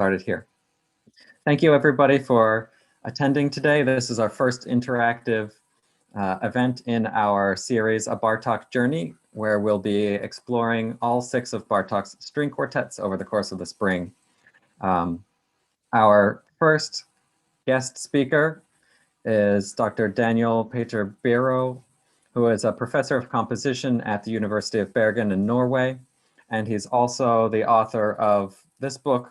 started here. Thank you everybody for attending today. This is our first interactive event in our series, A Bartók Journey, where we'll be exploring all 6 of Bartók's string quartets over the course of the spring. Our first guest speaker is Dr. Dániel Péter Biró, who is a professor of composition at the University of Bergen in Norway. And he's also the author of this book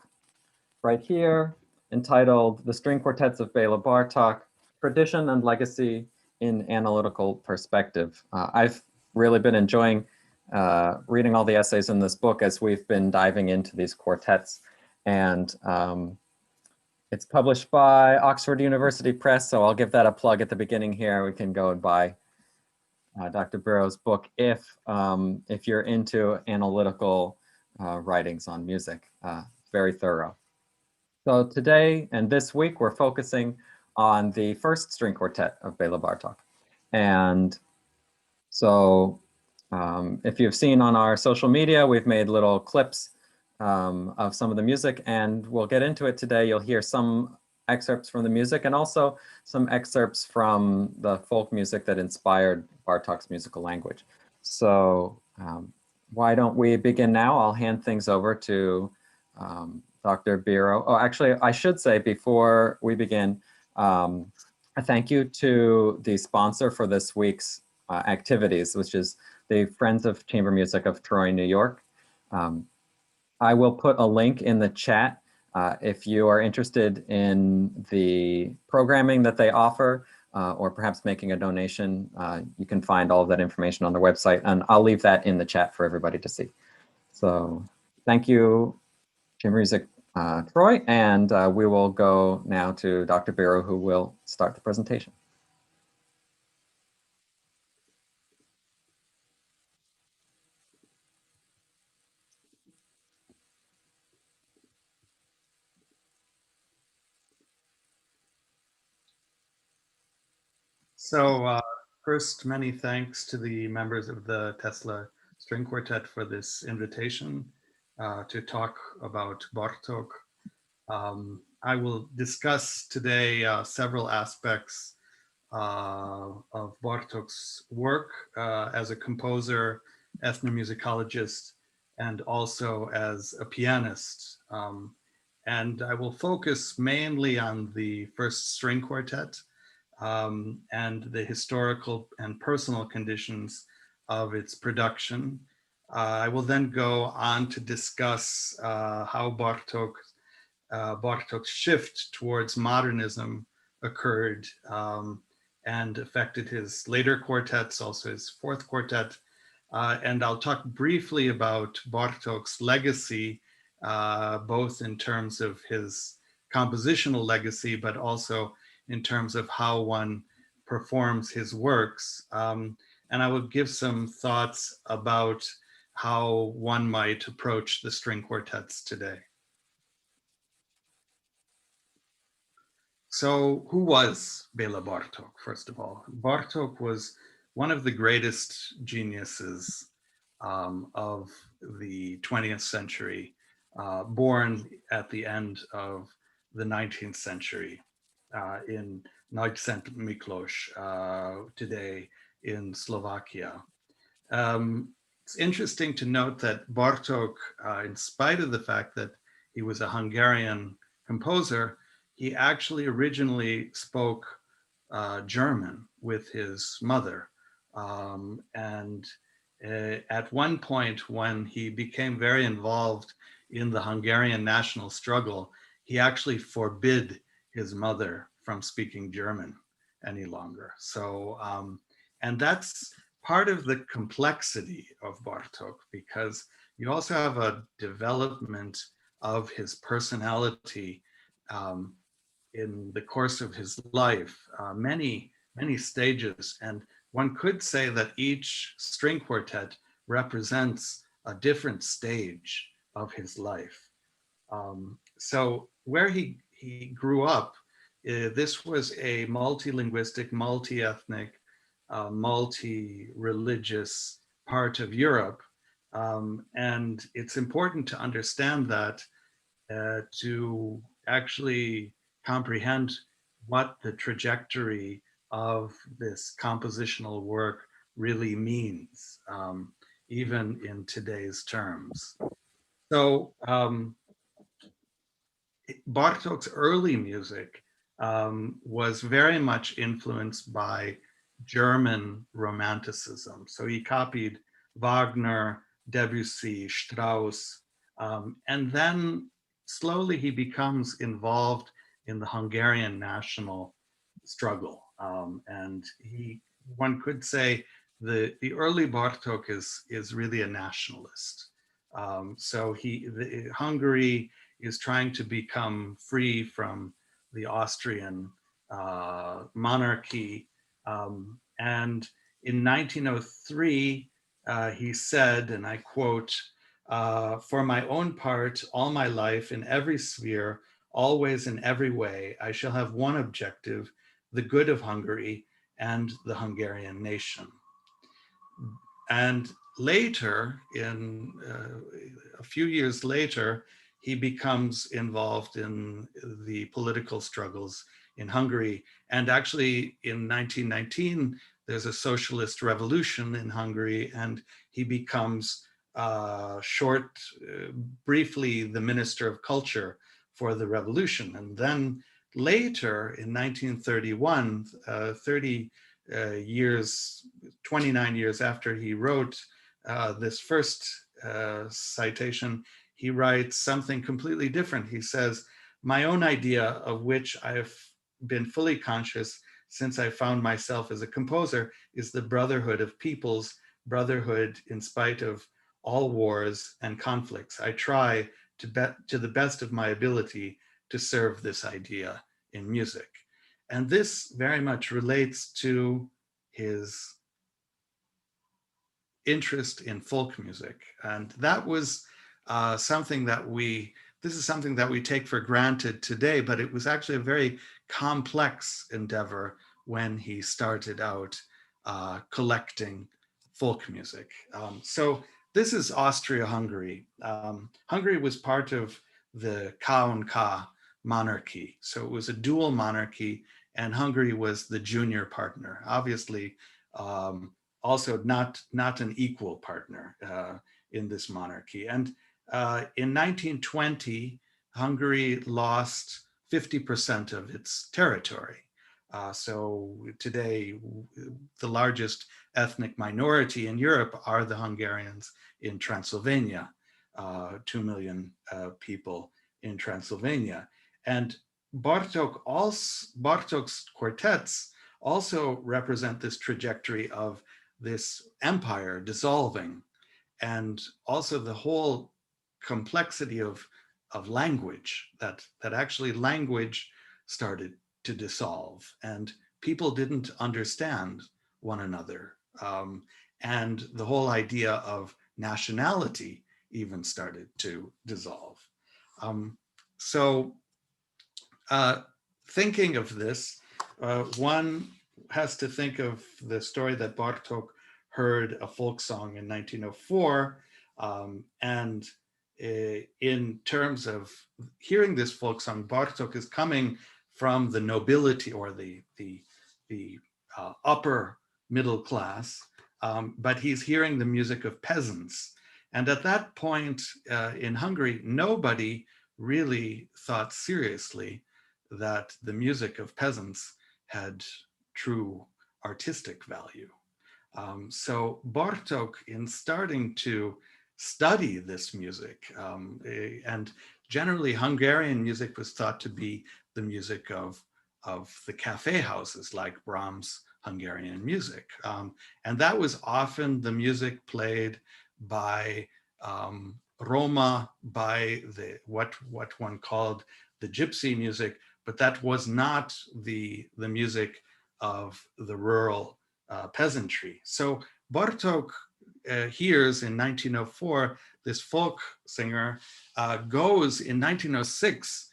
right here, entitled The String Quartets of Béla Bartók, Tradition and Legacy in Analytical Perspective. I've really been enjoying reading all the essays in this book as we've been diving into these quartets. And it's published by Oxford University Press, so I'll give that a plug at the beginning here. We can go and buy Dr. Biró's book if you're into analytical writings on music. Very thorough. So today and this week, we're focusing on the first string quartet of Béla Bartók. And so if you've seen on our social media, we've made little clips of some of the music, and we'll get into it today. You'll hear some excerpts from the music and also some excerpts from the folk music that inspired Bartók's musical language. So why don't we begin now? I'll hand things over to Dr. Biró. Oh, actually, I should say before we begin, a thank you to the sponsor for this week's activities, which is the Friends of Chamber Music of Troy, New York. I will put a link in the chat if you are interested in the programming that they offer, or perhaps making a donation. You can find all of that information on their website, and I'll leave that in the chat for everybody to see. So thank you, Chamber Music Troy, and we will go now to Dr. Biró, who will start the presentation. So first, many thanks to the members of the Tesla String Quartet for this invitation to talk about Bartók. I will discuss today several aspects of Bartók's work as a composer, ethnomusicologist, and also as a pianist. And I will focus mainly on the first string quartet, and the historical and personal conditions of its production. I will then go on to discuss how Bartók's shift towards modernism occurred and affected his later quartets, also his fourth quartet. And I'll talk briefly about Bartók's legacy, both in terms of his compositional legacy, but also in terms of how one performs his works. And I will give some thoughts about how one might approach the string quartets today. So who was Béla Bartók, first of all? Bartók was one of the greatest geniuses of the 20th century, born at the end of the 19th century. In Nagy-Szent Miklós, today in Slovakia. It's interesting to note that Bartók, in spite of the fact that he was a Hungarian composer, he actually originally spoke German with his mother. And at one point when he became very involved in the Hungarian national struggle, he actually forbid his mother from speaking German any longer. So, and that's part of the complexity of Bartók, because you also have a development of his personality in the course of his life, many stages. And one could say that each string quartet represents a different stage of his life. So where he grew up, this was a multilinguistic, multi-ethnic, multi-religious part of Europe. And it's important to understand that to actually comprehend what the trajectory of this compositional work really means, even in today's terms. So Bartók's early music was very much influenced by German Romanticism. So he copied Wagner, Debussy, Strauss, and then slowly he becomes involved in the Hungarian national struggle. And one could say the early Bartók is really a nationalist. So Hungary is trying to become free from the Austrian monarchy. And in 1903, he said, and I quote, "For my own part, all my life, in every sphere, always in every way, I shall have one objective, the good of Hungary and the Hungarian nation." And later, a few years later, he becomes involved in the political struggles in Hungary. And actually in 1919, there's a socialist revolution in Hungary, and he becomes briefly the Minister of Culture for the revolution. And then later in 1931, 29 years after he wrote this first citation, he writes something completely different. He says, "My own idea, of which I have been fully conscious since I found myself as a composer, is the brotherhood of peoples, brotherhood in spite of all wars and conflicts. I try to the best of my ability to serve this idea in music." And this very much relates to his interest in folk music. And that was something that this is something that we take for granted today, but it was actually a very complex endeavor when he started out collecting folk music. So this is Austria-Hungary. Hungary was part of the K&K monarchy. So it was a dual monarchy, and Hungary was the junior partner. Obviously, also not an equal partner in this monarchy. And in 1920, Hungary lost 50% of its territory. So today, the largest ethnic minority in Europe are the Hungarians in Transylvania, 2 million people in Transylvania. And Bartók's quartets also represent this trajectory of this empire dissolving, and also the whole complexity of language, that actually language started to dissolve and people didn't understand one another. And the whole idea of nationality even started to dissolve. Thinking of this, one has to think of the story that Bartók heard a folk song in 1904. And in terms of hearing this folk song, Bartók is coming from the nobility or the upper middle class, but he's hearing the music of peasants. And at that point in Hungary, nobody really thought seriously that the music of peasants had true artistic value. So Bartók, in starting to study this music, and generally Hungarian music was thought to be the music of the cafe houses, like Brahms' Hungarian music. And that was often the music played by Roma, by what one called the gypsy music, but that was not the music of the rural peasantry. So Bartók hears in 1904, this folk singer goes in 1906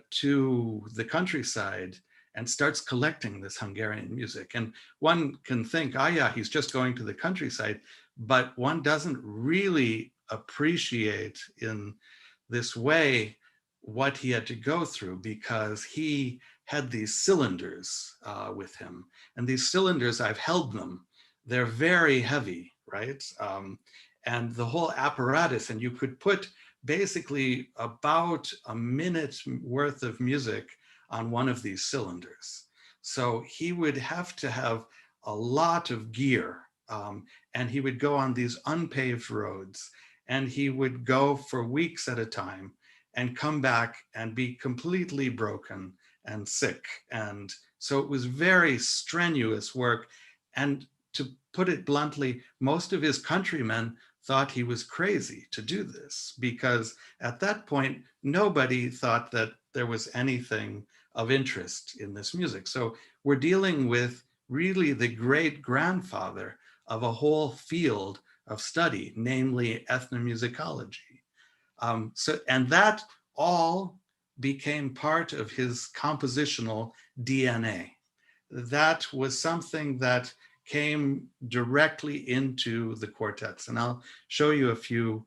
to the countryside and starts collecting this Hungarian music. And one can think, yeah, he's just going to the countryside, but one doesn't really appreciate in this way what he had to go through, because he had these cylinders with him. And these cylinders, I've held them. They're very heavy, right? And the whole apparatus, and you could put basically about a minute worth of music on one of these cylinders. So he would have to have a lot of gear, and he would go on these unpaved roads, and he would go for weeks at a time and come back and be completely broken and sick. And so it was very strenuous work. And to put it bluntly, most of his countrymen thought he was crazy to do this, because at that point, nobody thought that there was anything of interest in this music. So we're dealing with really the great grandfather of a whole field of study, namely ethnomusicology. And that all became part of his compositional DNA. That was something that came directly into the quartets. And I'll show you a few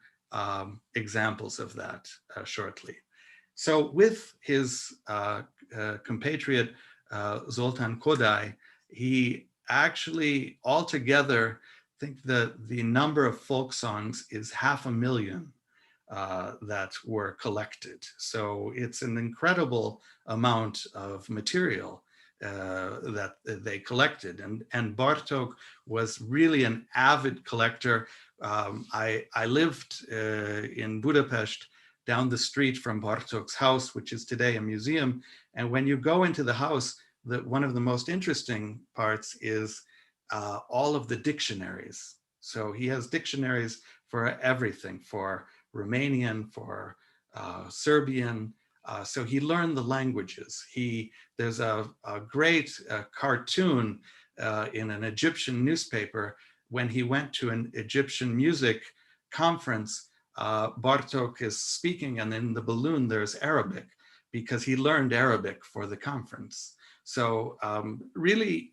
examples of that shortly. So with his compatriot, Zoltán Kodály, he actually altogether, I think the number of folk songs is 500,000 that were collected. So it's an incredible amount of material that they collected. And Bartók was really an avid collector. I lived in Budapest, down the street from Bartók's house, which is today a museum. And when you go into the house, one of the most interesting parts is all of the dictionaries. So he has dictionaries for everything, for Romanian, for Serbian. So he learned the languages. There's a great cartoon in an Egyptian newspaper when he went to an Egyptian music conference. Bartók is speaking, and in the balloon there's Arabic, because he learned Arabic for the conference. So really,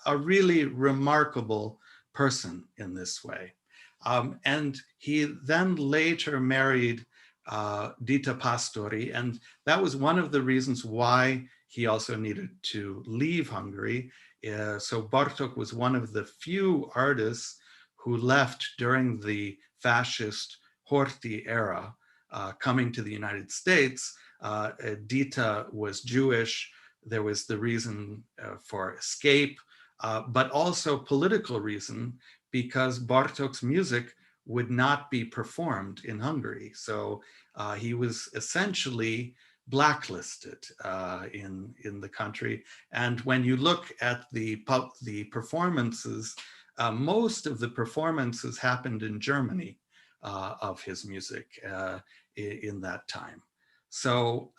a really remarkable person in this way. And he then later married Dita Pastori, and that was one of the reasons why he also needed to leave Hungary. So Bartók was one of the few artists who left during the fascist Horthy era, coming to the United States. Dita was Jewish. There was the reason for escape, but also political reason, because Bartók's music would not be performed in Hungary. So he was essentially blacklisted in the country. And when you look at the performances, most of the performances happened in Germany of his music in that time. So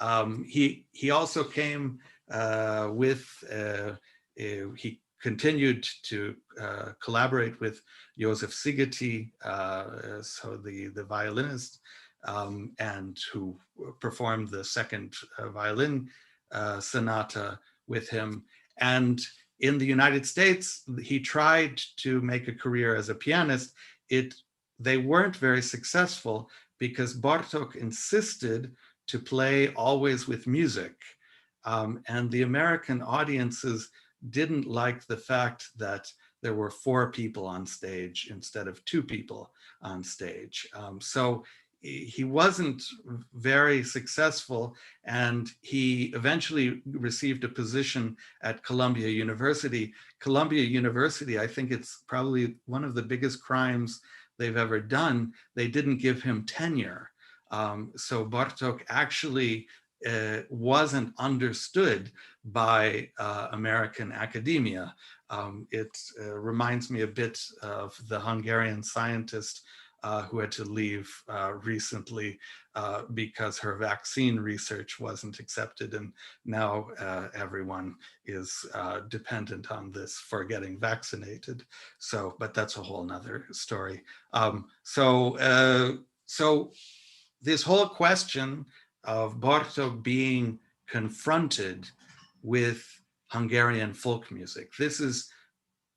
he also came he continued to collaborate with Joseph Szigeti, so the violinist, and who performed the second violin sonata with him. And in the United States, he tried to make a career as a pianist. They weren't very successful, because Bartók insisted to play always with music. And the American audiences didn't like the fact that there were 4 people on stage instead of 2 people on stage. So he wasn't very successful, and he eventually received a position at Columbia University. Columbia University, I think it's probably one of the biggest crimes they've ever done. They didn't give him tenure. So Bartók actually wasn't understood by American academia. It reminds me a bit of the Hungarian scientist who had to leave recently because her vaccine research wasn't accepted, and now everyone is dependent on this for getting vaccinated. So, but that's a whole nother story. So this whole question of Bartók being confronted with Hungarian folk music, this is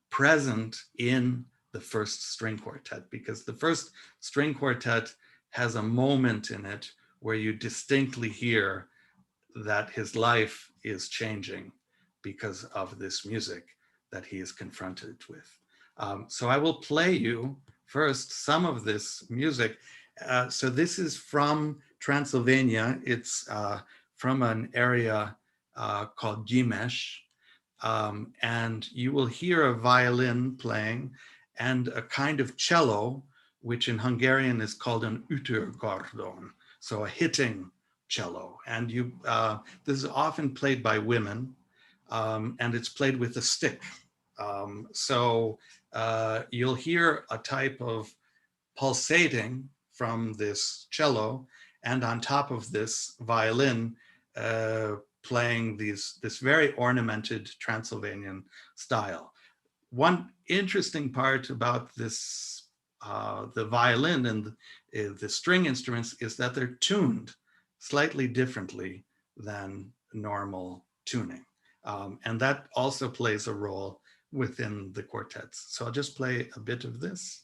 present in the first string quartet, because the first string quartet has a moment in it where you distinctly hear that his life is changing because of this music that he is confronted with. So I will play you first some of this music. So this is from Transylvania. It's from an area called Gyimes. And you will hear a violin playing and a kind of cello, which in Hungarian is called an ütőkardon, so a hitting cello. And this is often played by women, and it's played with a stick. So you'll hear a type of pulsating from this cello, and on top of this violin, playing this very ornamented Transylvanian style. One interesting part about this, the violin and the string instruments, is that they're tuned slightly differently than normal tuning. And that also plays a role within the quartets. So I'll just play a bit of this.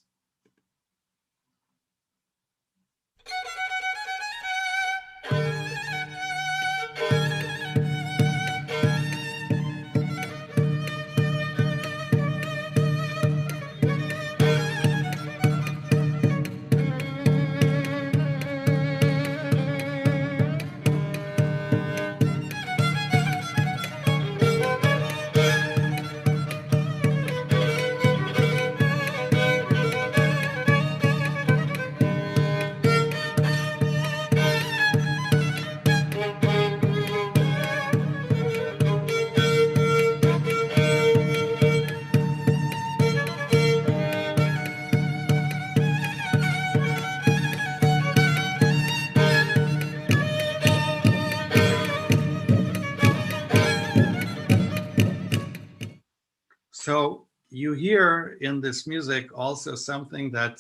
So you hear in this music also something that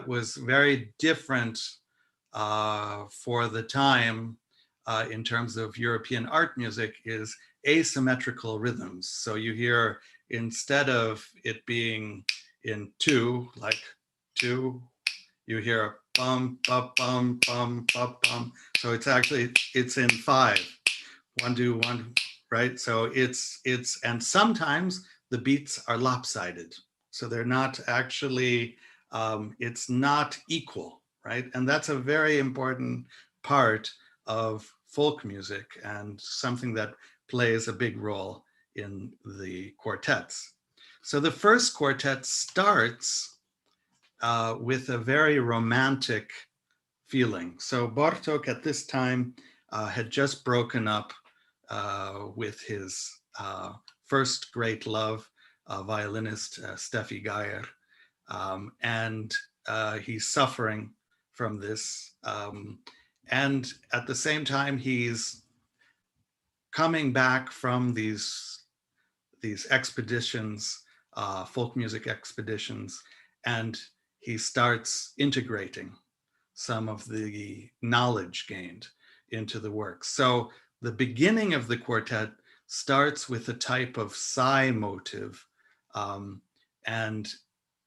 was very different for the time in terms of European art music, is asymmetrical rhythms. So you hear, instead of it being in two, like two, you hear a bum, bum, bum, bum, bum, bum. So it's in five, one, two, one, right? So and sometimes the beats are lopsided. So they're not actually, it's not equal, right? And that's a very important part of folk music and something that plays a big role in the quartets. So the first quartet starts with a very romantic feeling. So Bartók at this time had just broken up with his first great love, violinist Steffi Geyer, and he's suffering from this. And at the same time, he's coming back from these expeditions, folk music expeditions, and he starts integrating some of the knowledge gained into the work. So the beginning of the quartet starts with a type of sigh motive, and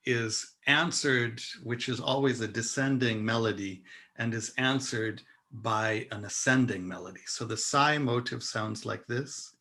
is answered, which is always a descending melody, and is answered by an ascending melody. So the sigh motive sounds like this.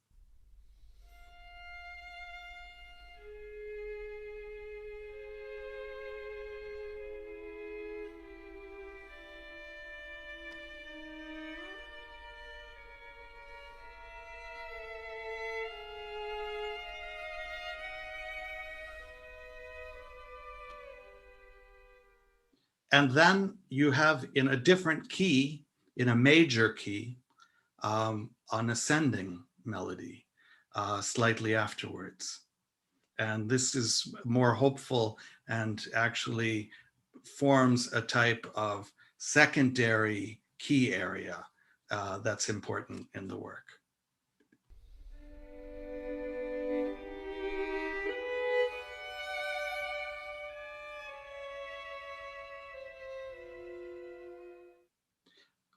And then you have, in a different key, in a major key, an ascending melody slightly afterwards. And this is more hopeful and actually forms a type of secondary key area that's important in the work.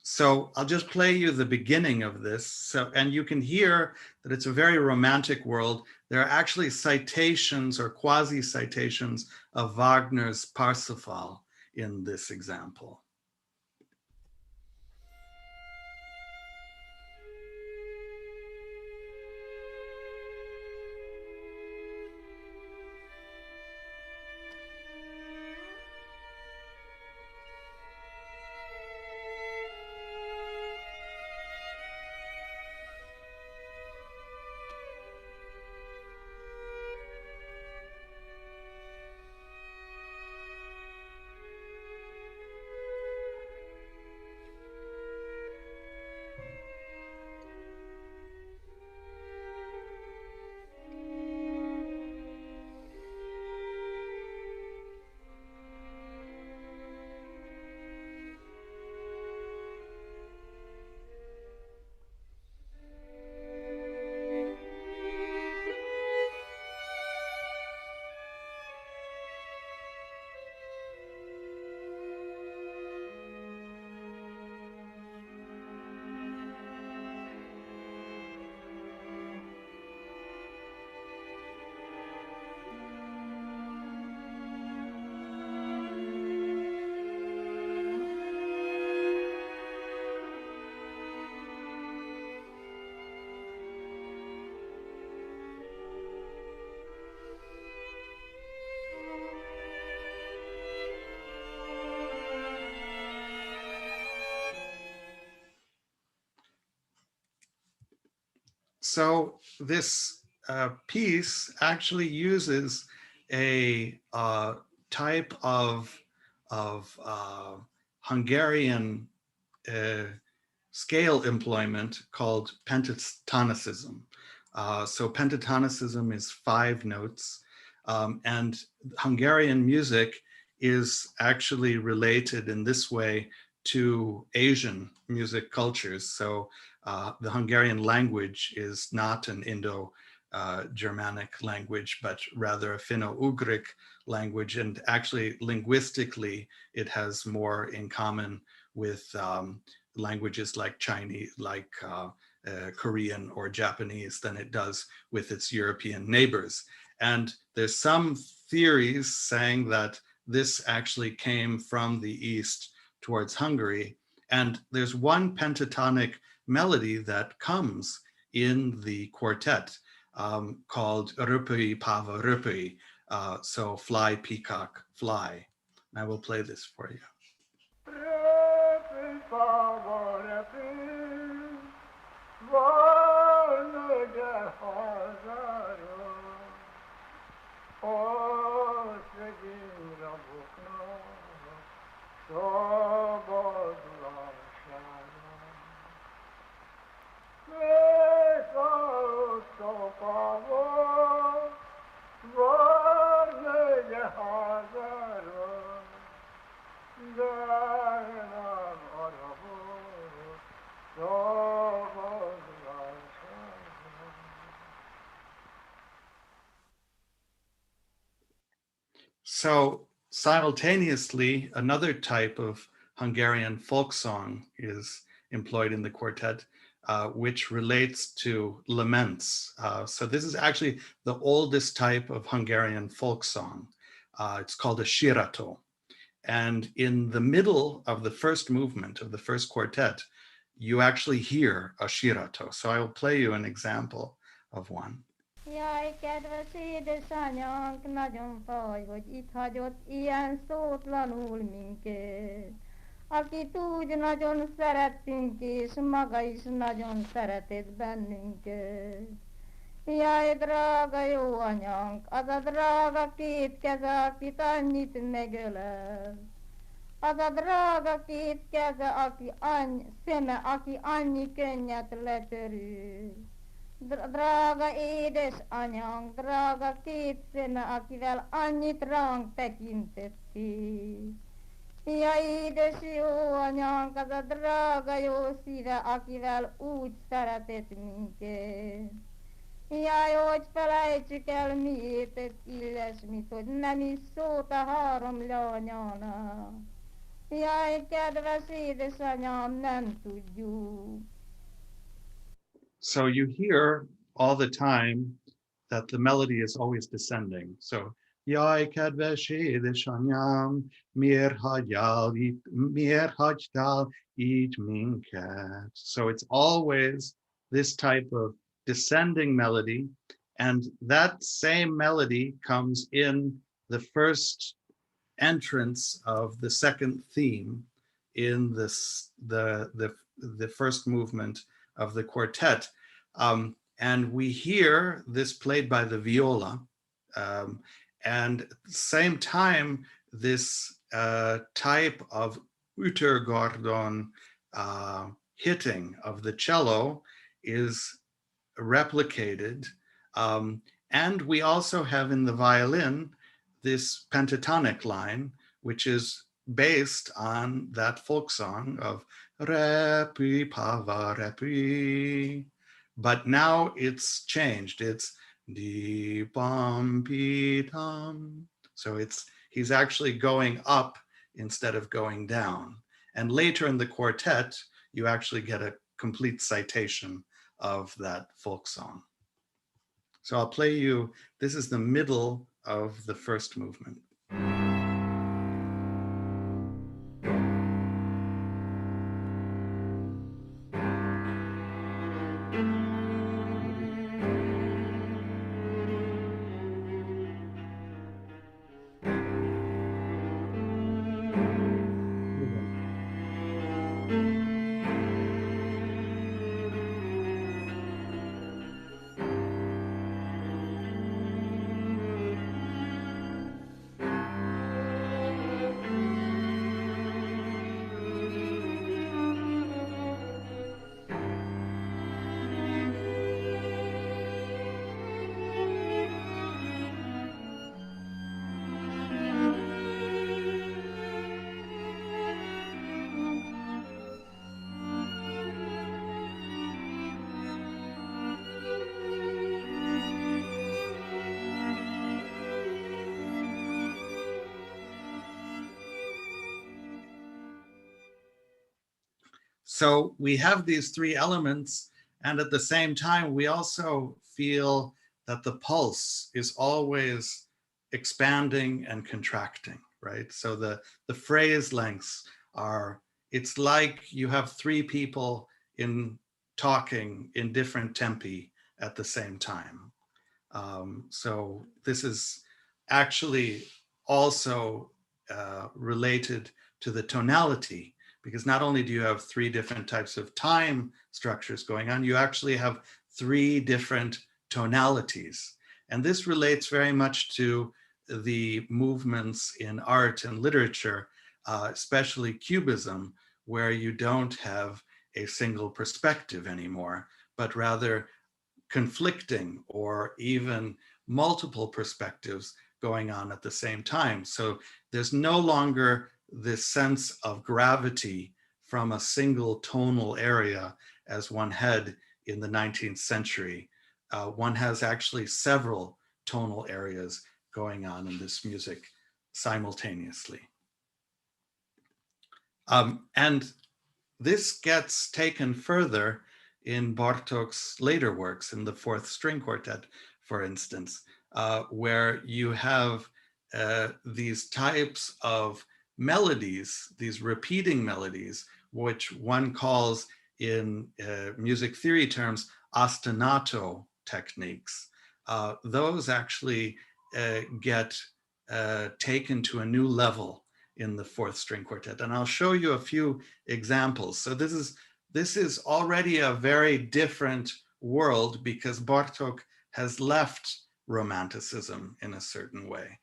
So I'll just play you the beginning of this. So, and you can hear that it's a very romantic world. There are actually citations or quasi-citations of Wagner's Parsifal in this example. So this piece actually uses a type of Hungarian scale employment called pentatonicism. So pentatonicism is 5 notes, and Hungarian music is actually related in this way to Asian music cultures. So the Hungarian language is not an Indo-Germanic language, but rather a Finno-Ugric language. And actually, linguistically, it has more in common with languages like Chinese, like Korean or Japanese than it does with its European neighbors. And there's some theories saying that this actually came from the East towards Hungary. And there's one pentatonic melody that comes in the quartet called Röpöi Pava Röpöi, so fly, peacock, fly. And I will play this for you. So simultaneously, another type of Hungarian folk song is employed in the quartet, which relates to laments. So this is actually the oldest type of Hungarian folk song. It's called a sírató. And in the middle of the first movement of the first quartet, you actually hear a sírató. So I will play you an example of one. Jaj, kedves édesanyánk, nagyon faj, hogy itt hagyott ilyen szótlanul minket. Akit úgy nagyon szerettünk, és maga is nagyon szeretett bennünket. Jaj, drága jó anyánk, az a drága 2 keze, akit annyit megölel. Az a drága 2 keze, aki szeme, aki annyi könnyet letörül. Drága édesanyánk, drága 2 szeme, akivel annyit ránk tekintett ki. Ja, édes jó anyánk, az a drága jó szíve, akivel úgy szeretett minket. Jaj, hogy felejtsük el miért egy ilyesmit, hogy nem is szólt a 3 lányának. Jaj, kedves édesanyám, nem tudjuk. So you hear all the time that the melody is always descending. So, jaj, kedves édesanyám, miért hagytál így minket? So it's always this type of descending melody, and that same melody comes in the first entrance of the second theme in this the first movement of the quartet. And we hear this played by the viola. And at the same time, this type of utergordon hitting of the cello is replicated. And we also have in the violin this pentatonic line, which is based on that folk song of Repi Pava Repi. But now it's changed. It's Di Bam Pi Tam. So he's actually going up instead of going down. And later in the quartet, you actually get a complete citation of that folk song. So I'll play you, this is the middle of the first movement. So we have these three elements, and at the same time, we also feel that the pulse is always expanding and contracting, right? So the phrase lengths are, it's like you have three people in talking in different tempi at the same time. So this is actually also related to the tonality, because not only do you have three different types of time structures going on, you actually have three different tonalities. And this relates very much to the movements in art and literature, especially Cubism, where you don't have a single perspective anymore, but rather conflicting or even multiple perspectives going on at the same time. So there's no longer this sense of gravity from a single tonal area as one had in the 19th century. One has actually several tonal areas going on in this music simultaneously. And this gets taken further in Bartók's later works, in the Fourth String Quartet, for instance, where you have these types of melodies, these repeating melodies, which one calls in music theory terms ostinato techniques. Those actually get taken to a new level in the Fourth String Quartet. And I'll show you a few examples. So this is already a very different world, because Bartók has left Romanticism in a certain way.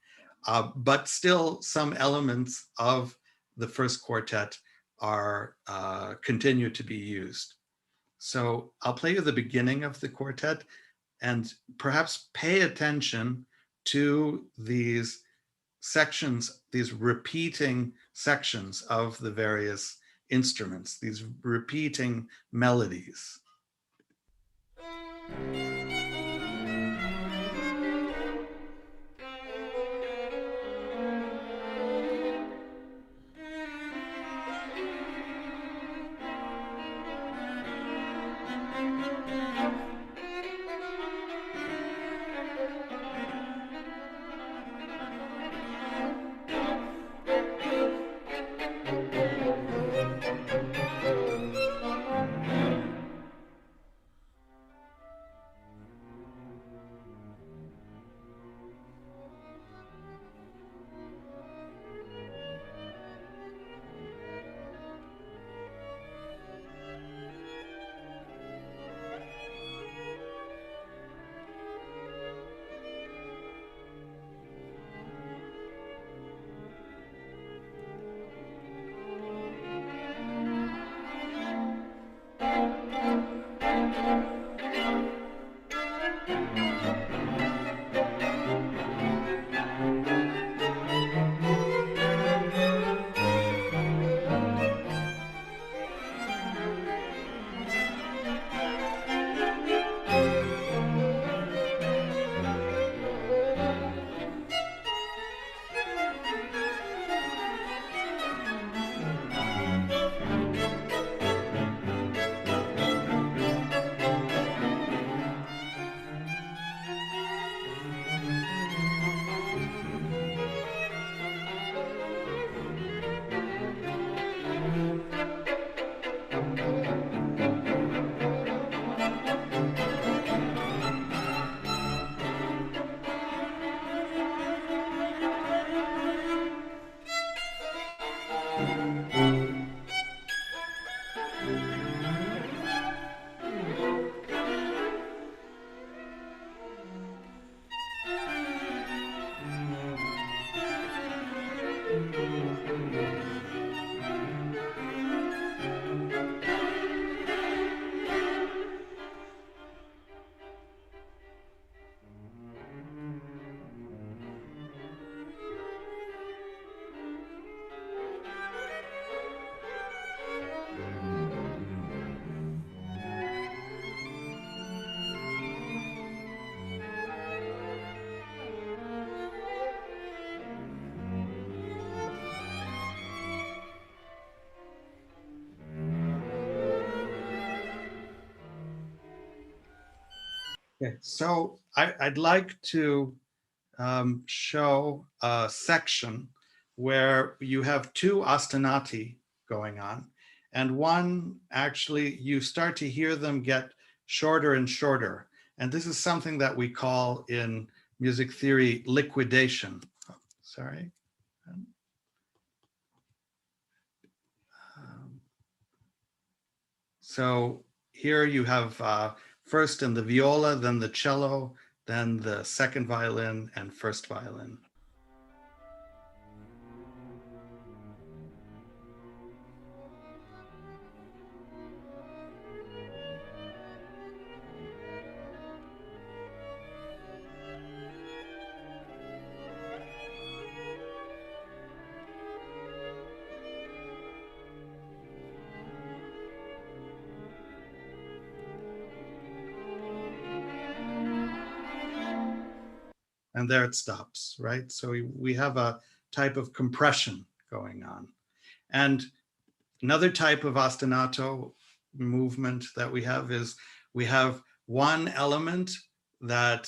But still some elements of the first quartet are continue to be used. So I'll play you the beginning of the quartet, and perhaps pay attention to these sections, these repeating sections of the various instruments, these repeating melodies. Okay, so I'd like to show a section where you have two ostinati going on, and one actually, you start to hear them get shorter and shorter. And this is something that we call in music theory liquidation. Oh, sorry. So here you have first in the viola, then the cello, then the second violin and first violin. And there it stops, right? So we have a type of compression going on. And another type of ostinato movement that we have is we have one element that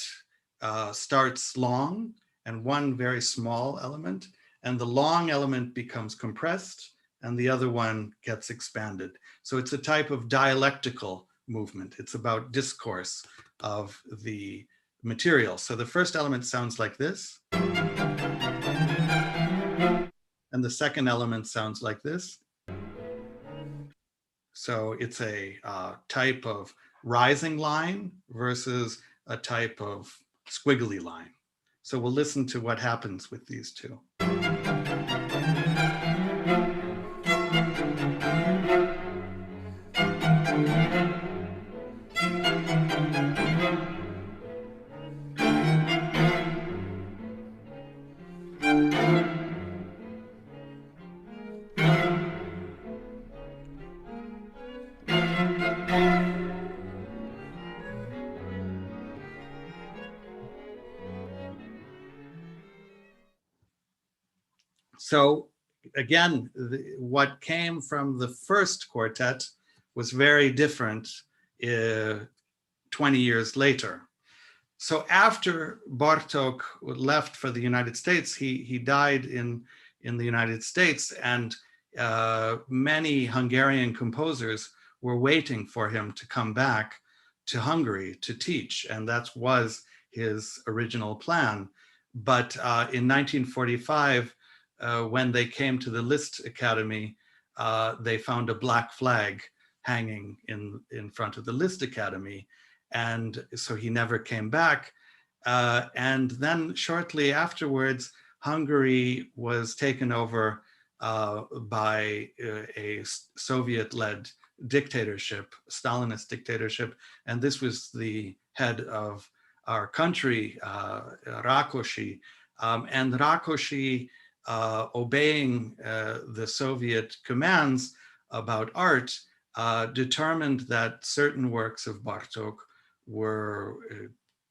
starts long and one very small element, and the long element becomes compressed and the other one gets expanded. So it's a type of dialectical movement. It's about discourse of the material. So the first element sounds like this. And the second element sounds like this. So it's a type of rising line versus a type of squiggly line. So we'll listen to what happens with these two. So again, what came from the first quartet was very different 20 years later. So after Bartók left for the United States, he died in the United States, and many Hungarian composers were waiting for him to come back to Hungary to teach, and that was his original plan. But in 1945, when they came to the Liszt Academy, they found a black flag hanging in front of the Liszt Academy. And so he never came back. And then shortly afterwards, Hungary was taken over by a Soviet-led dictatorship, Stalinist dictatorship. And this was the head of our country, Rákosi. And Rákosi, obeying the Soviet commands about art, determined that certain works of Bartók were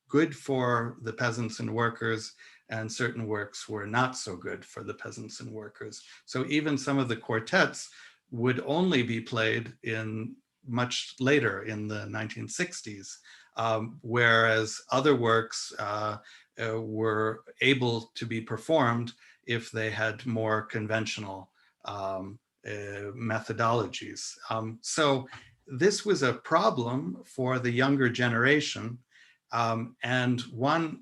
good for the peasants and workers, and certain works were not so good for the peasants and workers. So even some of the quartets would only be played in much later in the 1960s, whereas other works were able to be performed if they had more conventional methodologies. So this was a problem for the younger generation. And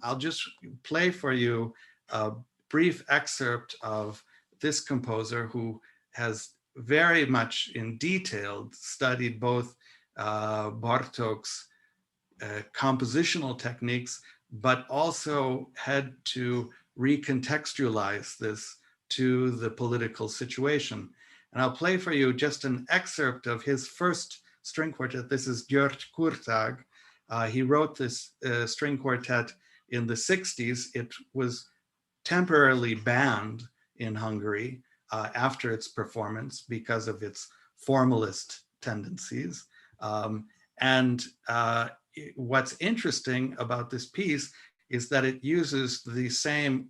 I'll just play for you a brief excerpt of this composer who has very much in detail studied both Bartók's compositional techniques, but also had to recontextualize this to the political situation. And I'll play for you just an excerpt of his first string quartet. This is György Kurtág. He wrote this string quartet in the 60s. It was temporarily banned in Hungary after its performance because of its formalist tendencies. What's interesting about this piece is that it uses the same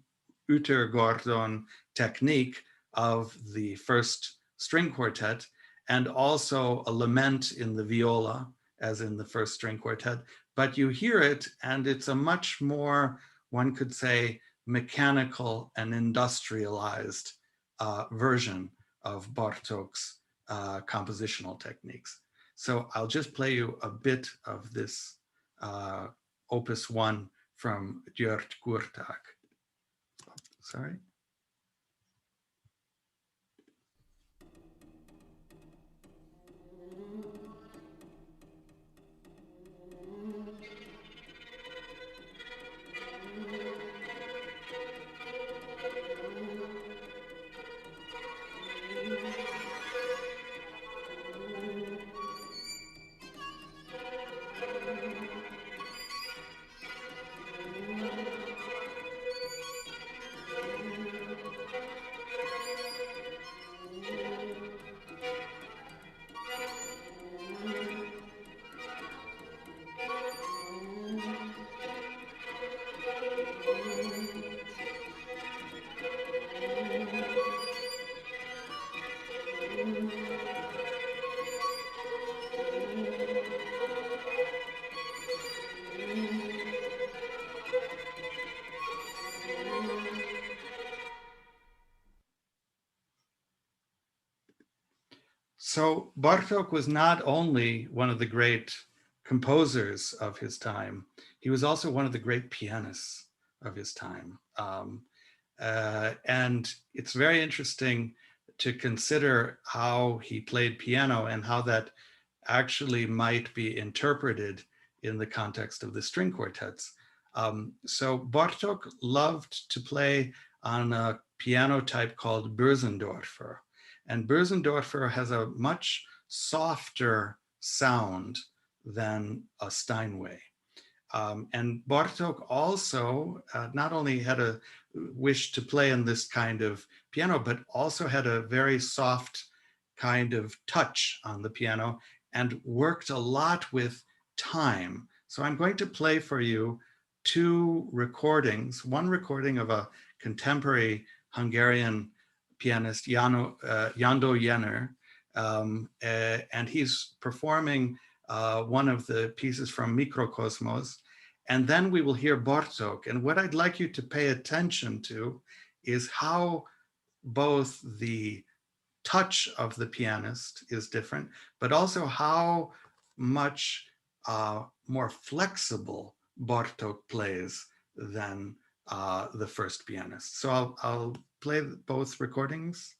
Utergordon technique of the first string quartet, and also a lament in the viola as in the first string quartet, but you hear it and it's a much more, one could say, mechanical and industrialized version of Bartók's compositional techniques. So I'll just play you a bit of this Opus 1 from György Kurták. Sorry. So Bartók was not only one of the great composers of his time, he was also one of the great pianists of his time. And it's very interesting to consider how he played piano and how that actually might be interpreted in the context of the string quartets. So Bartók loved to play on a piano type called Bösendorfer. And Bösendorfer has a much softer sound than a Steinway. And Bartók also not only had a wish to play in this kind of piano, but also had a very soft kind of touch on the piano and worked a lot with time. So I'm going to play for you two recordings, one recording of a contemporary Hungarian pianist, Jandó Jenner, and he's performing one of the pieces from Mikrokosmos, and then we will hear Bartók. And what I'd like you to pay attention to is how both the touch of the pianist is different, but also how much more flexible Bartók plays than the first pianist. So I'll play both recordings.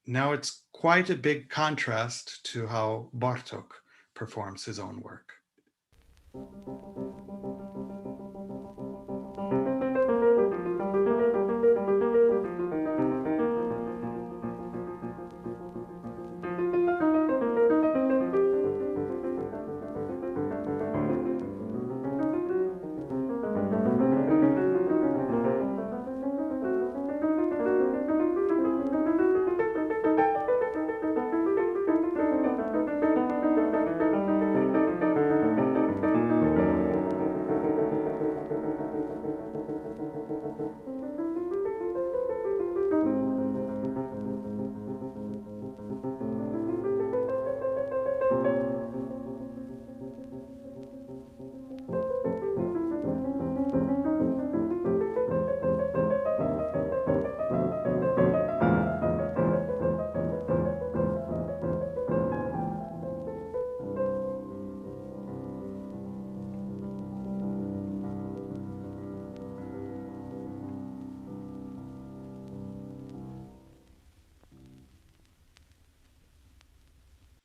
Now it's quite a big contrast to how Bartók performs his own work.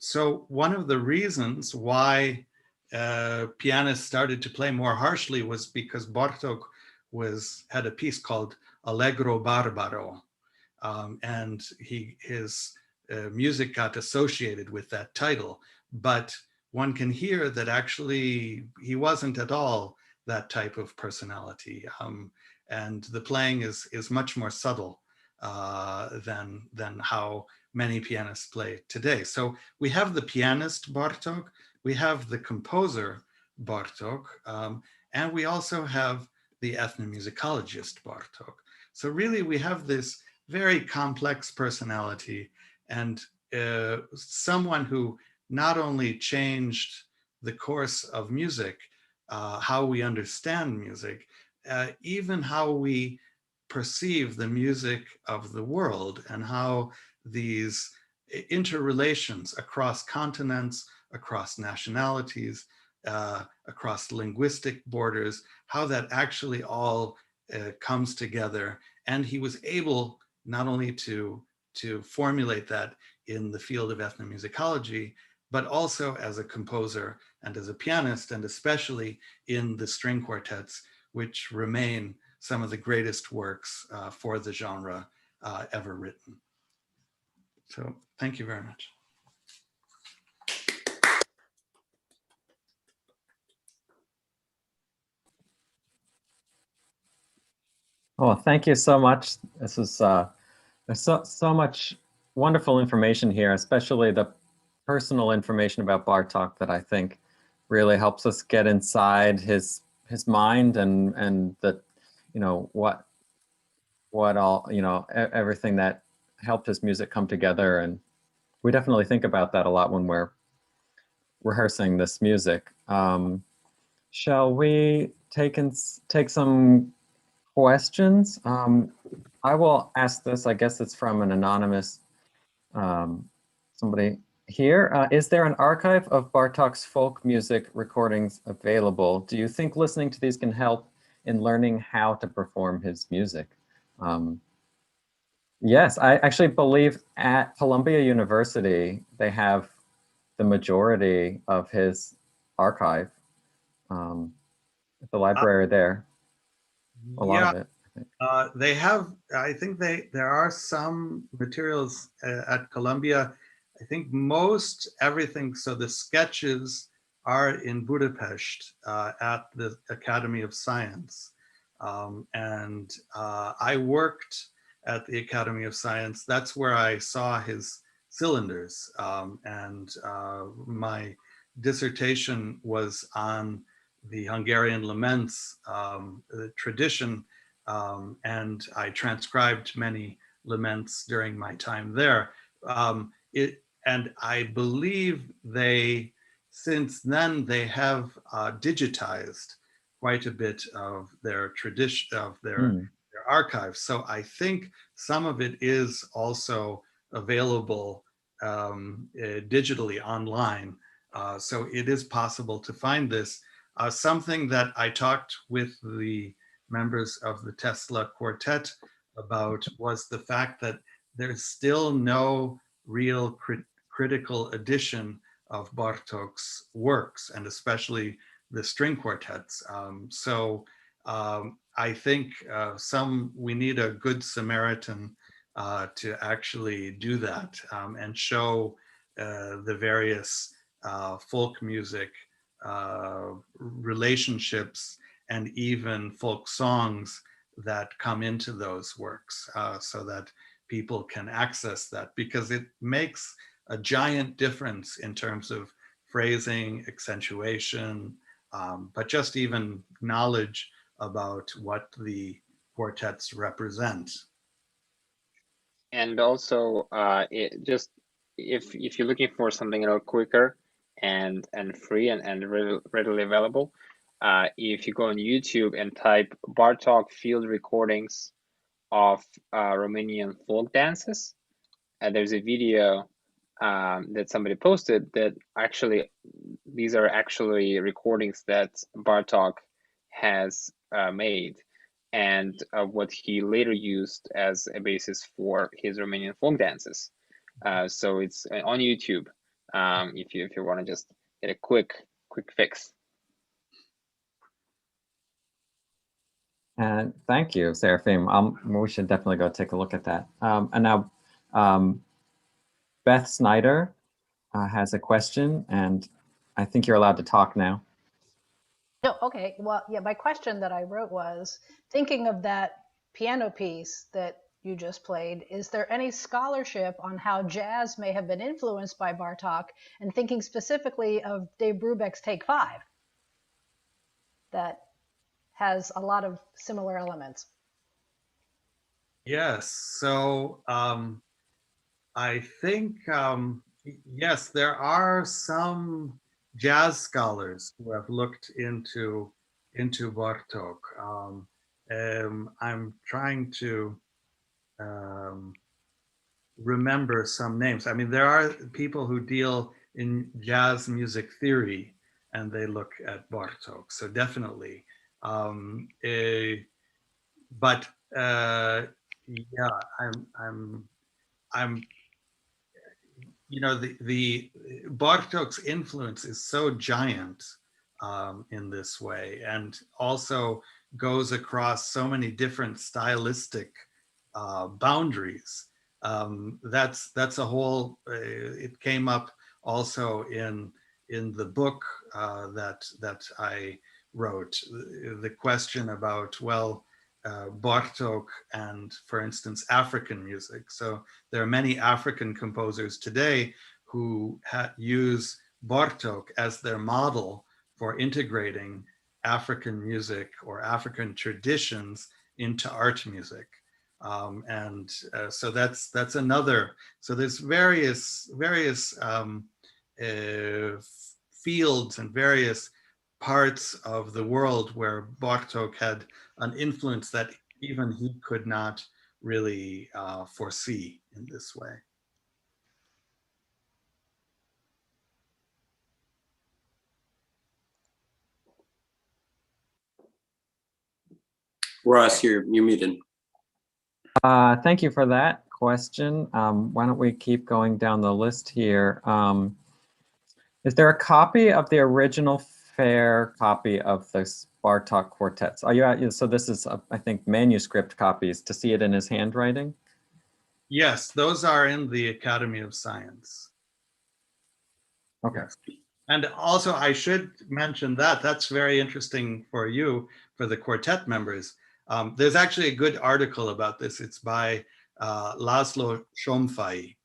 So one of the reasons why pianists started to play more harshly was because Bartók had a piece called Allegro Barbaro, and his music got associated with that title. But one can hear that actually he wasn't at all that type of personality, and the playing is much more subtle than how many pianists play today. So we have the pianist Bartók, we have the composer Bartók, and we also have the ethnomusicologist Bartók. So really we have this very complex personality, and someone who not only changed the course of music, how we understand music, even how we perceive the music of the world, and how these interrelations across continents, across nationalities, across linguistic borders, how that actually all comes together. And he was able not only to formulate that in the field of ethnomusicology, but also as a composer and as a pianist, and especially in the string quartets, which remain some of the greatest works for the genre ever written. So thank you very much. Oh, thank you so much. This is there's so much wonderful information here, especially the personal information about Bartók that I think really helps us get inside his mind, and that, you know, what all, you know, everything that helped his music come together. And we definitely think about that a lot when we're rehearsing this music. Shall we take some questions? I will ask this. I guess it's from an anonymous somebody here. Is there an archive of Bartók's folk music recordings available? Do you think listening to these can help in learning how to perform his music? Yes, I actually believe at Columbia University, they have the majority of his archive at the library there. A lot of it. They have, I think there are some materials at Columbia. I think most everything, so the sketches are in Budapest at the Academy of Science. And I worked at the Academy of Science. That's where I saw his cylinders. And my dissertation was on the Hungarian laments tradition. And I transcribed many laments during my time there. And I believe since then they have digitized quite a bit of their tradition, of their archives. So I think some of it is also available digitally online. So it is possible to find this. Something that I talked with the members of the Tesla Quartet about was the fact that there's still no real critical edition of Bartók's works, and especially the string quartets. So I think we need a good Samaritan to actually do that and show the various folk music relationships and even folk songs that come into those works, so that people can access that, because it makes a giant difference in terms of phrasing, accentuation, but just even knowledge about what the quartets represent. And also, if you're looking for something a little quicker and free and readily available, if you go on YouTube and type Bartók field recordings of Romanian folk dances, there's a video that somebody posted that actually, these are actually recordings that Bartók has made, and what he later used as a basis for his Romanian folk dances. So it's on YouTube. if you want to just get a quick fix. And thank you, Seraphim. We should definitely go take a look at that. And now Beth Snyder has a question, and I think you're allowed to talk now. No, okay. Well, yeah, my question that I wrote was, thinking of that piano piece that you just played, is there any scholarship on how jazz may have been influenced by Bartók, and thinking specifically of Dave Brubeck's Take 5 that has a lot of similar elements? Yes, so I think, yes, there are some jazz scholars who have looked into Bartók. I'm trying to remember some names. I mean, there are people who deal in jazz music theory and they look at Bartók, so definitely. But yeah, I'm you know, the Bartók's influence is so giant in this way, and also goes across so many different stylistic boundaries. That's a whole. It came up also in the book that I wrote. The question about, well, Bartók and, for instance, African music. So there are many African composers today who use Bartók as their model for integrating African music or African traditions into art music. So that's another. So there's various fields and various parts of the world where Bartók had an influence that even he could not really foresee in this way. Ross, you're muted. Thank you for that question. Why don't we keep going down the list here? Is there a copy of the original fair copy of the Bartók quartets? Are you so this is, I think, manuscript copies to see it in his handwriting? Yes, those are in the Academy of Science. Okay. Yes. And also, I should mention that that's very interesting for you, for the quartet members. There's actually a good article about this. It's by Laszlo Somfai.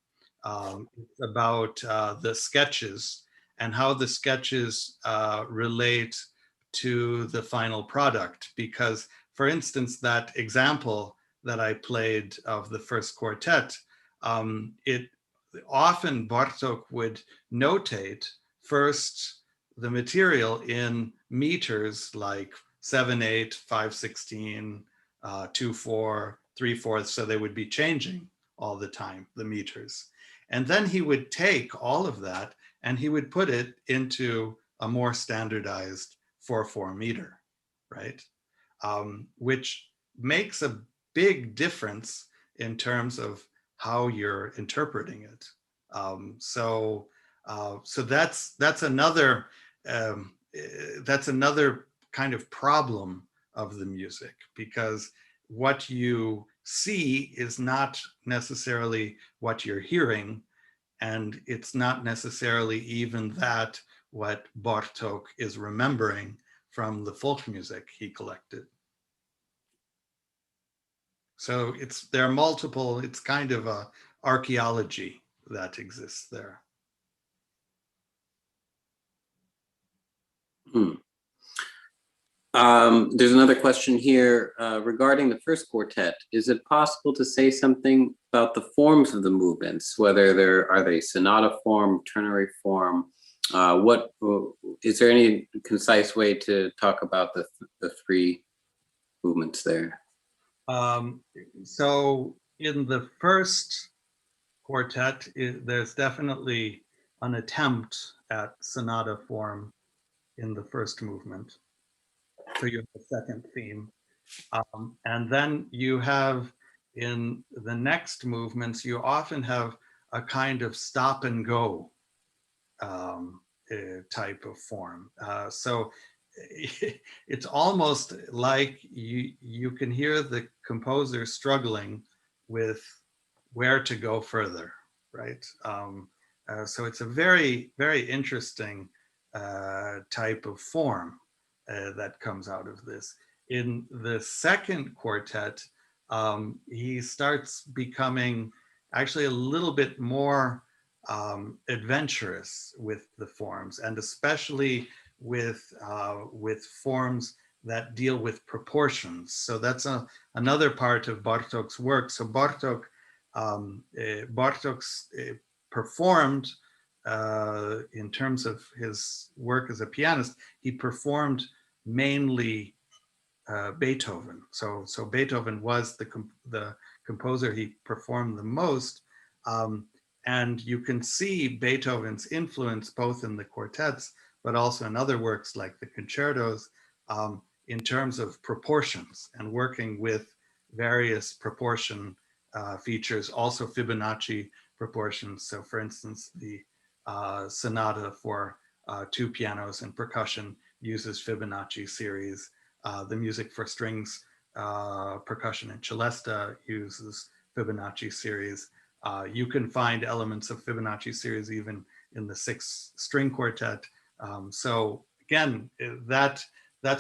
It's about the sketches and how the sketches relate to the final product. Because, for instance, that example that I played of the first quartet, it often Bartók would notate first the material in meters like 7/8, 5/16, 2/4, 3/4, so they would be changing all the time, the meters. And then he would take all of that and he would put it into a more standardized 4/4 meter, right? Which makes a big difference in terms of how you're interpreting it. So that's another kind of problem of the music, because what you see is not necessarily what you're hearing, and it's not necessarily even that what Bartók is remembering from the folk music he collected. So there are multiple, it's kind of a archaeology that exists there. There's another question here regarding the first quartet. Is it possible to say something about the forms of the movements, whether are they sonata form, ternary form? Is there any concise way to talk about the three movements there? So in the first quartet, there's definitely an attempt at sonata form in the first movement. So you have the second theme. And then you have, in the next movements, you often have a kind of stop and go type of form. So it's almost like you can hear the composer struggling with where to go further, right? So it's a very, very interesting type of form that comes out of this. In the second quartet, he starts becoming actually a little bit more adventurous with the forms, and especially with forms that deal with proportions. So that's another part of Bartók's work. So Bartók performed in terms of his work as a pianist, he performed mainly Beethoven. So Beethoven was the composer he performed the most. And you can see Beethoven's influence both in the quartets, but also in other works like the concertos, in terms of proportions and working with various proportion features, also Fibonacci proportions. So for instance, the sonata for two pianos and percussion uses Fibonacci series. The music for strings, percussion, and celesta uses Fibonacci series. You can find elements of Fibonacci series even in the 6-string quartet. So again, that's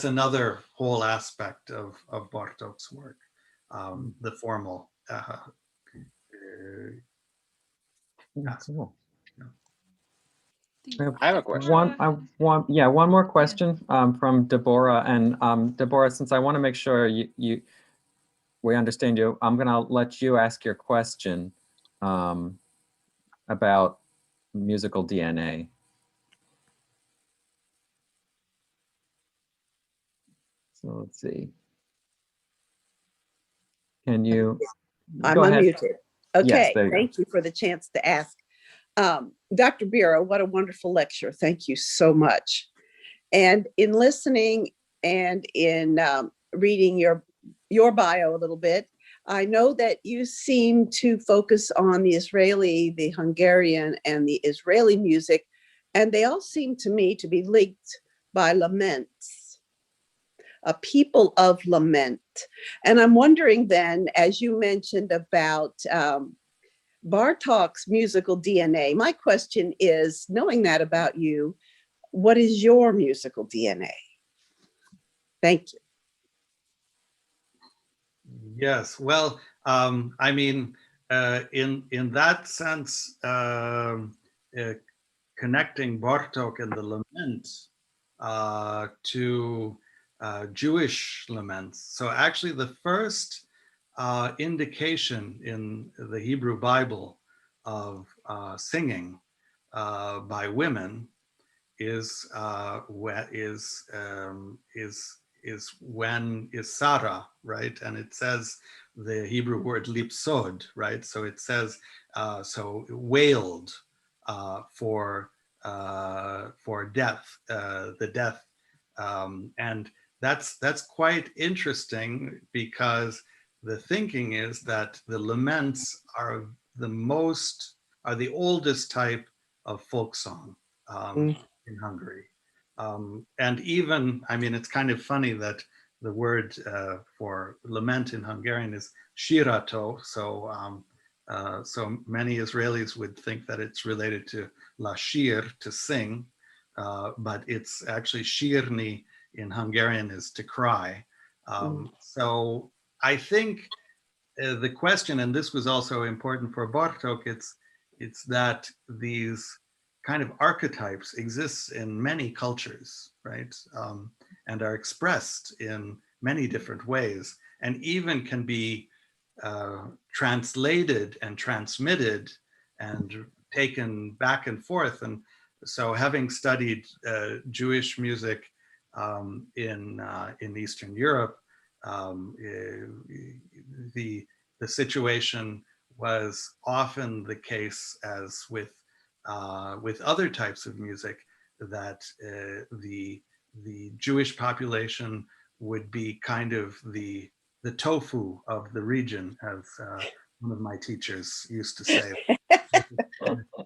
another whole aspect of Bartók's work, the formal. Cool. I have a question. One more question from Deborah. And Deborah, since I want to make sure we understand you, I'm going to let you ask your question about musical DNA. So let's see. Can you? I'm go ahead. unmuted. Okay, Yes, thank you for the chance to ask. Dr. Biró, what a wonderful lecture. Thank you so much. And in listening and in reading your bio a little bit, I know that you seem to focus on the Israeli, the Hungarian, and the Israeli music, and they all seem to me to be linked by laments, a people of lament. And I'm wondering then, as you mentioned about Bartók's musical DNA, my question is, knowing that about you, what is your musical DNA? Thank you. Yes, well, I mean, in that sense, connecting Bartók and the lament to Jewish laments. So actually the first indication in the Hebrew Bible of singing by women is Sarah, right? And it says the Hebrew word lipsod, right? So it says so wailed for death, the death, and that's quite interesting, because the thinking is that the laments are the oldest type of folk song in Hungary. And even, I mean, it's kind of funny that the word for lament in Hungarian is shirato. So many Israelis would think that it's related to lashir, to sing, but it's actually shirni in Hungarian is to cry. So I think the question, and this was also important for Bartók, it's that these kind of archetypes exist in many cultures, right? And are expressed in many different ways, and even can be translated and transmitted and taken back and forth. And so, having studied Jewish music in Eastern Europe, the situation was often the case as with other types of music, that the Jewish population would be kind of the tofu of the region, as one of my teachers used to say.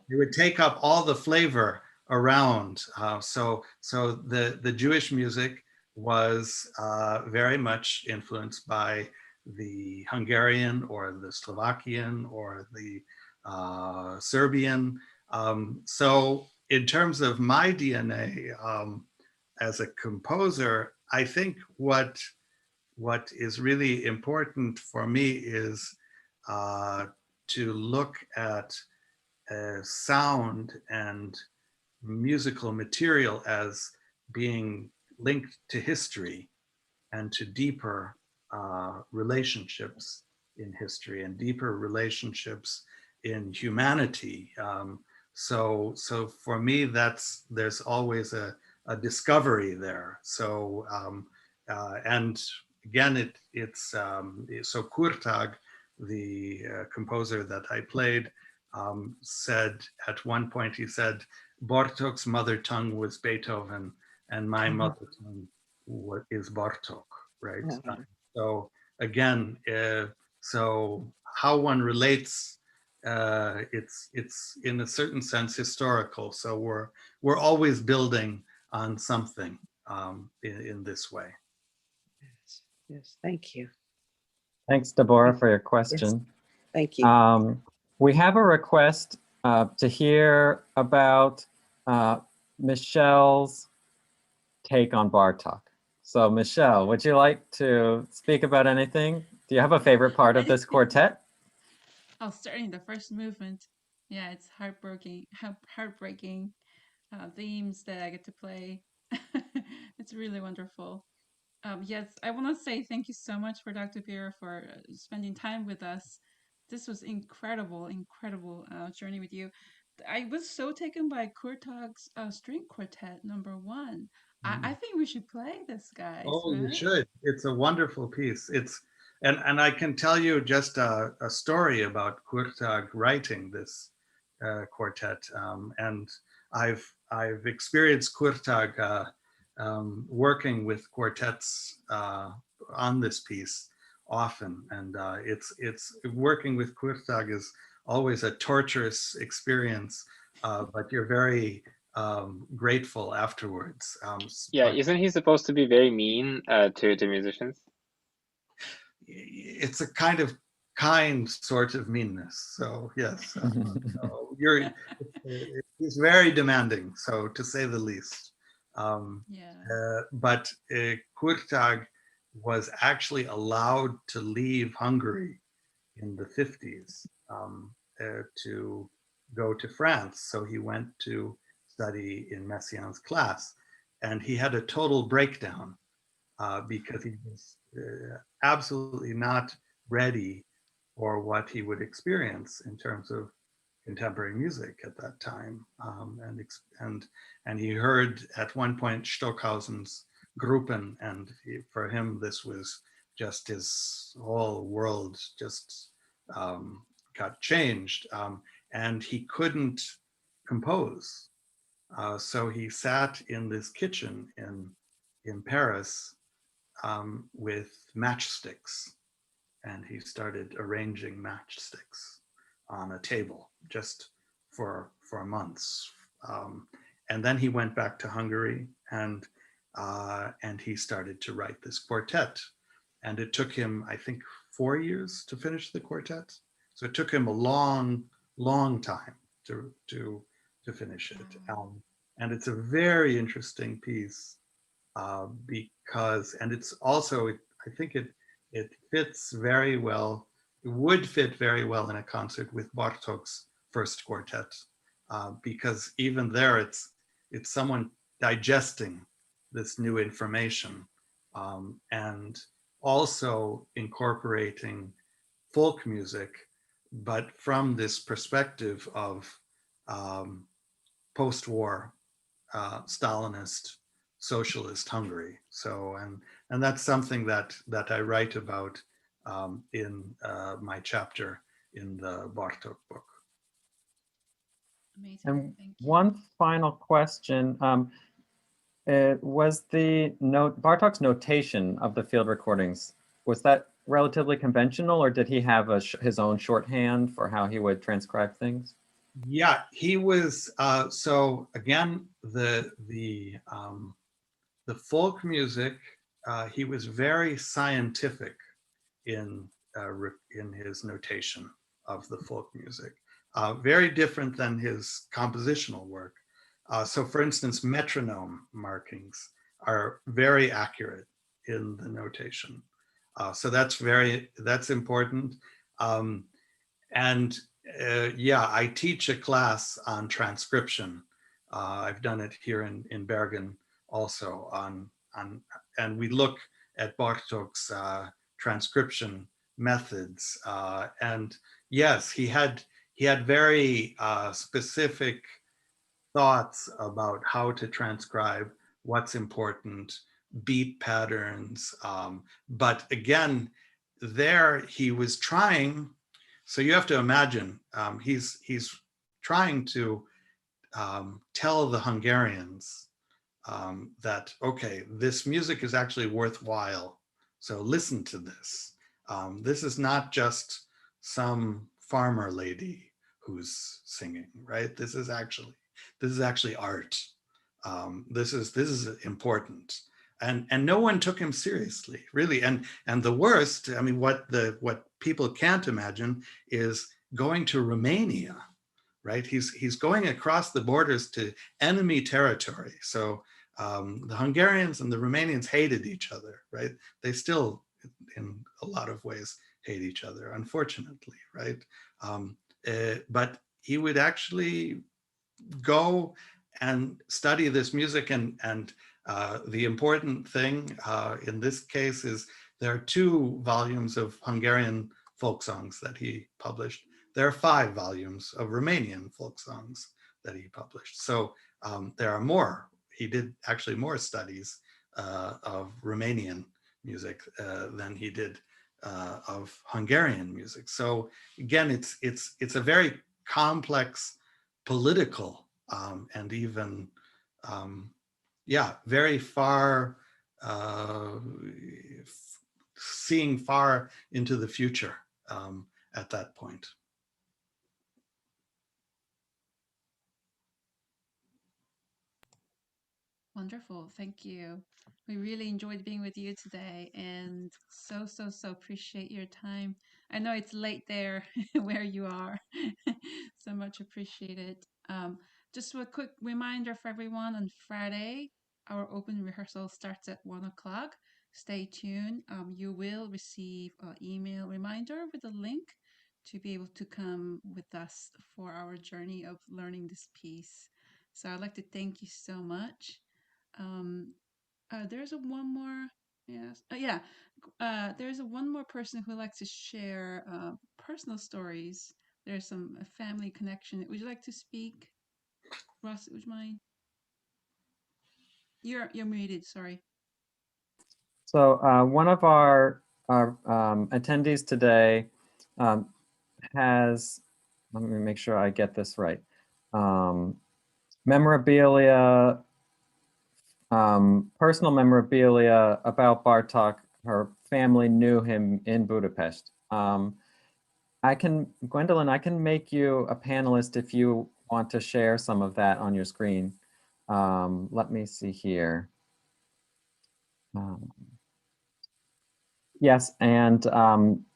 They would take up all the flavor around. So the Jewish music was very much influenced by the Hungarian or the Slovakian or the Serbian. So in terms of my DNA as a composer, I think what is really important for me is to look at sound and musical material as being linked to history and to deeper relationships in history and deeper relationships in humanity. So for me, there's always a discovery there. So and again, it's so Kurtag, the composer that I played, said at one point, he said, Bartók's mother tongue was Beethoven and my mother tongue is Bartók, right? So again, so how one relates, it's in a certain sense historical. So we're always building on something in this way. Yes, thank you. Thanks, Deborah, for your question. Yes. Thank you. We have a request to hear about Michelle's take on Bartók. So Michelle, would you like to speak about anything? Do you have a favorite part of this quartet? Oh, certainly the first movement. Yeah, it's heartbreaking themes that I get to play. It's really wonderful. Yes, I want to say thank you so much for Dr. Biró for spending time with us. This was incredible journey with you. I was so taken by Kurtag's string quartet #1. I think we should play this, guys. Oh, right? you should. It's a wonderful piece. And I can tell you just a story about Kurtag writing this quartet. And I've experienced Kurtag working with quartets on this piece often, and it's working with Kurtag is always a torturous experience, but you're very grateful afterwards. Yeah, isn't he supposed to be very mean to musicians? It's a kind sort of meanness. So yes, so he's very demanding, so to say the least. But Kurtag was actually allowed to leave Hungary in the 50s to go to France. So he went to study in Messiaen's class, and he had a total breakdown because he was absolutely not ready for what he would experience in terms of contemporary music at that time. And he heard at one point Stockhausen's Gruppen, and for him this was just his whole world just got changed, and he couldn't compose. So he sat in this kitchen in Paris with matchsticks, and he started arranging matchsticks on a table just for months. And then he went back to Hungary, and he started to write this quartet. And it took him, I think, 4 years to finish the quartet. So it took him a long time to finish it. And it's a very interesting piece because, and it's also, I think it fits very well. It would fit very well in a concert with Bartók's first quartet, because even there, it's someone digesting this new information and also incorporating folk music, but from this perspective of post-war Stalinist socialist Hungary. So, and that's something that I write about in my chapter in the Bartók book. Amazing. And Thank you. one final question. Was the Bartók's notation of the field recordings, was that relatively conventional, or did he have his own shorthand for how he would transcribe things? Yeah, he was. So again, the folk music. He was very scientific in his notation of the folk music. Very different than his compositional work. So, for instance, metronome markings are very accurate in the notation. So that's important. And yeah, I teach a class on transcription. I've done it here in Bergen also and we look at Bartók's transcription methods. And yes, he had very specific thoughts about how to transcribe, what's important, beat patterns. But again, there he was trying. So you have to imagine he's trying to tell the Hungarians that, okay, this music is actually worthwhile. So listen to this. This is not just some farmer lady who's singing, right? This is actually art. This is important. And no one took him seriously, really. And the worst, I mean, what people can't imagine is going to Romania, right? He's going across the borders to enemy territory. So the Hungarians and the Romanians hated each other, right? They still, in a lot of ways, hate each other, unfortunately, right? But he would actually go and study this music, and the important thing in this case is there are 2 volumes of Hungarian folk songs that he published. There are 5 volumes of Romanian folk songs that he published. So there are more. He did actually more studies of Romanian music than he did of Hungarian music. So again, it's a very complex political and even very far, seeing far into the future at that point. Wonderful, thank you. We really enjoyed being with you today, and so appreciate your time. I know it's late there where you are, so much appreciated. Just a quick reminder for everyone, on Friday, our open rehearsal starts at 1 o'clock. Stay tuned. You will receive an email reminder with a link to be able to come with us for our journey of learning this piece. So I'd like to thank you so much. There's one more. Yes. There's one more person who likes to share personal stories. There's some family connection. Would you like to speak, Ross? Would you mind? You're muted. Sorry. So one of our attendees today has, let me make sure I get this right, memorabilia, personal memorabilia about Bartók. Her family knew him in Budapest. Gwendolyn, I can make you a panelist if you want to share some of that on your screen. Let me see here. Yes, and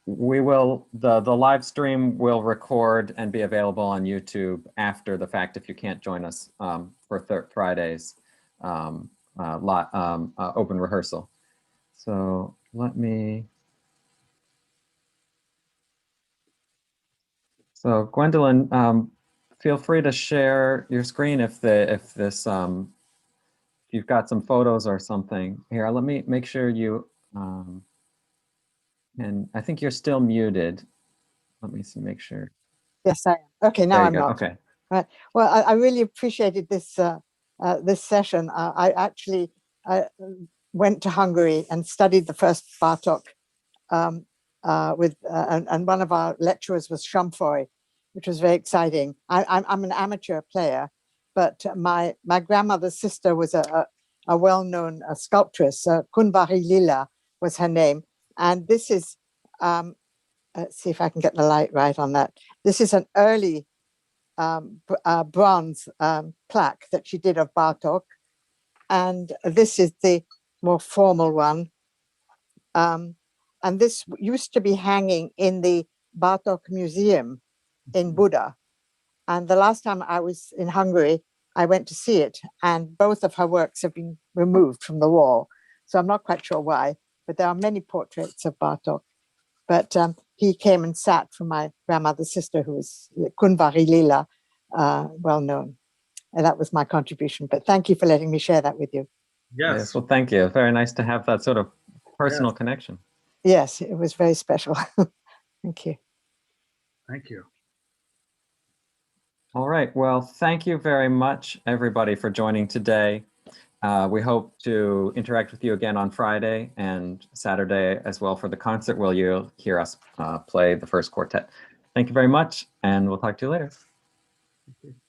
we will, the live stream will record and be available on YouTube after the fact if you can't join us for Friday's open rehearsal. So let me, so Gwendolyn, feel free to share your screen if you've got some photos or something. Here, let me make sure you, and I think you're still muted. Let me see, make sure. Yes, I am. Okay, now I'm not. Okay. Right. Well, I really appreciated this this session. I actually went to Hungary and studied the first Bartók with, and one of our lecturers was Shamfoy, which was very exciting. I'm an amateur player, but my grandmother's sister was a well-known sculptress. Kunvari Lila was her name. And this is, let's see if I can get the light right on that. This is an early bronze plaque that she did of Bartók. And this is the more formal one. And this used to be hanging in the Bartók Museum in Buda. And the last time I was in Hungary, I went to see it, and both of her works have been removed from the wall. So I'm not quite sure why, but there are many portraits of Bartók. But he came and sat for my grandmother's sister, who was Kunvari Lila, well known. And that was my contribution. But thank you for letting me share that with you. Yes. Well, thank you. Very nice to have that sort of personal connection. Yes, it was very special. Thank you. Thank you. All right. Well, thank you very much, everybody, for joining today. We hope to interact with you again on Friday and Saturday as well for the concert where you'll hear us play the first quartet. Thank you very much, and we'll talk to you later. Thank you.